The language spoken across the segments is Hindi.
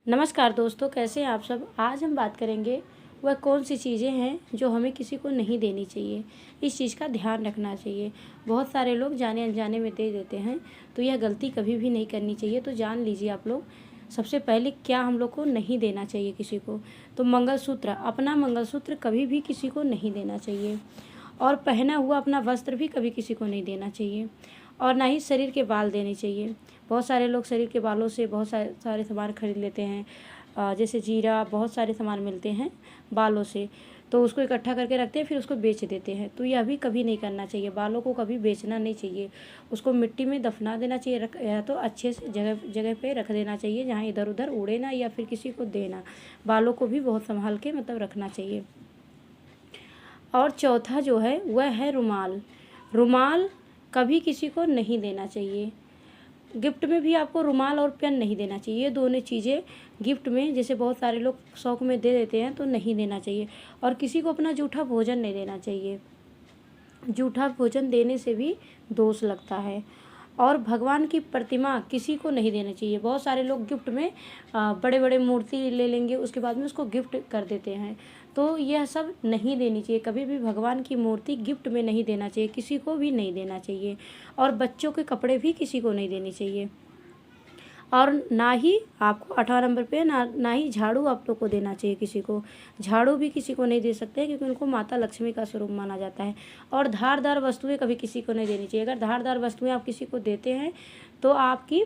नमस्कार दोस्तों, कैसे हैं आप सब। आज हम बात करेंगे वह कौन सी चीज़ें हैं जो हमें किसी को नहीं देनी चाहिए। इस चीज़ का ध्यान रखना चाहिए। बहुत सारे लोग जाने अनजाने में दे देते हैं, तो यह गलती कभी भी नहीं करनी चाहिए। तो जान लीजिए आप लोग, सबसे पहले क्या हम लोग को नहीं देना चाहिए किसी को। तो मंगलसूत्र, अपना मंगलसूत्र कभी भी किसी को नहीं देना चाहिए। और पहना हुआ अपना वस्त्र भी कभी किसी को नहीं देना चाहिए। और ना ही शरीर के बाल देने चाहिए। बहुत सारे लोग शरीर के बालों से बहुत सारे सामान खरीद लेते हैं। जैसे जीरा, बहुत सारे सामान मिलते हैं बालों से, तो उसको इकट्ठा करके रखते हैं, फिर उसको बेच देते हैं। तो यह भी कभी नहीं करना चाहिए। बालों को कभी बेचना नहीं चाहिए। उसको मिट्टी में दफना देना चाहिए, या तो अच्छे से जगह जगह पे रख देना चाहिए जहाँ इधर उधर उड़े ना, या फिर किसी को देना। बालों को भी बहुत संभाल के मतलब रखना चाहिए। और चौथा जो है वह है रुमाल। रुमाल कभी किसी को नहीं देना चाहिए। गिफ्ट में भी आपको रुमाल और पेन नहीं देना चाहिए। ये दोनों चीज़ें गिफ्ट में, जैसे बहुत सारे लोग शौक में दे देते हैं, तो नहीं देना चाहिए। और किसी को अपना जूठा भोजन नहीं देना चाहिए। जूठा भोजन देने से भी दोष लगता है। और भगवान की प्रतिमा किसी को नहीं देनी चाहिए। बहुत सारे लोग गिफ्ट में बड़े बड़े मूर्ति ले लेंगे, उसके बाद में उसको गिफ्ट कर देते हैं। तो यह सब नहीं देनी चाहिए। कभी भी भगवान की मूर्ति गिफ्ट में नहीं देना चाहिए, किसी को भी नहीं देना चाहिए। और बच्चों के कपड़े भी किसी को नहीं देने चाहिए। और ना ही आपको 18 नंबर पे ना ही झाड़ू आप लोग को देना चाहिए किसी को। झाड़ू भी किसी को नहीं दे सकते, क्योंकि उनको माता लक्ष्मी का स्वरूप माना जाता है। और धारदार वस्तुएं कभी किसी को नहीं देनी चाहिए। अगर धारदार वस्तुएं आप किसी को देते हैं तो आपकी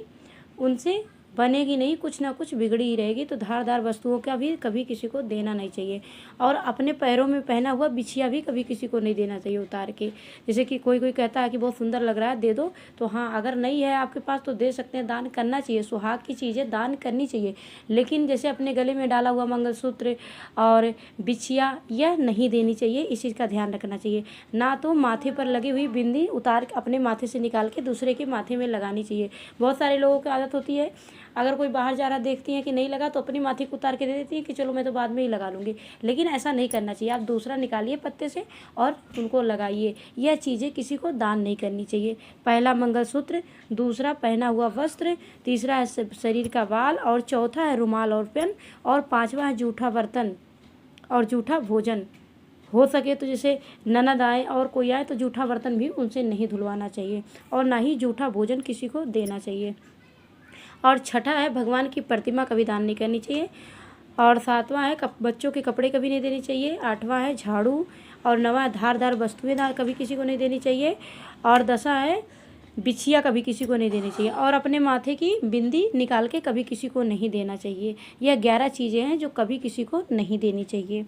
उनसे बनेगी नहीं, कुछ ना कुछ बिगड़ी ही रहेगी। तो धारदार वस्तुओं का भी कभी किसी को देना नहीं चाहिए। और अपने पैरों में पहना हुआ बिछिया भी कभी किसी को नहीं देना चाहिए उतार के। जैसे कि कोई कोई कहता है कि बहुत सुंदर लग रहा है, दे दो। तो हाँ, अगर नहीं है आपके पास तो दे सकते हैं, दान करना चाहिए। सुहाग की चीज़ें दान करनी चाहिए। लेकिन जैसे अपने गले में डाला हुआ मंगलसूत्र और बिछिया, यह नहीं देनी चाहिए। इस चीज़ का ध्यान रखना चाहिए। ना तो माथे पर लगी हुई बिंदी उतार के अपने माथे से निकाल के दूसरे के माथे में लगानी चाहिए। बहुत सारे लोगों की आदत होती है, अगर कोई बाहर जा रहा देखती है कि नहीं लगा, तो अपनी माथे को उतार के दे देती है कि चलो मैं तो बाद में ही लगा लूँगी। लेकिन ऐसा नहीं करना चाहिए। आप दूसरा निकालिए पत्ते से और उनको लगाइए। यह चीज़ें किसी को दान नहीं करनी चाहिए। पहला मंगलसूत्र, दूसरा पहना हुआ वस्त्र, तीसरा है शरीर का बाल, और चौथा है रुमाल और पेन, और पाँचवा है जूठा बर्तन और जूठा भोजन। हो सके तो जैसे ननद आए और कोई आए तो जूठा बर्तन भी उनसे नहीं धुलवाना चाहिए। और ना ही जूठा भोजन किसी को देना चाहिए। और छठा है भगवान की प्रतिमा कभी दान नहीं करनी चाहिए। और सातवां है बच्चों के कपड़े कभी नहीं देने चाहिए। आठवां है झाड़ू। और नवा धारदार वस्तुएं कभी किसी को नहीं देनी चाहिए। और 10वां है बिछिया कभी किसी को नहीं देनी चाहिए। और अपने माथे की बिंदी निकाल के कभी किसी को नहीं देना चाहिए। यह 11 चीज़ें हैं जो कभी किसी को नहीं देनी चाहिए।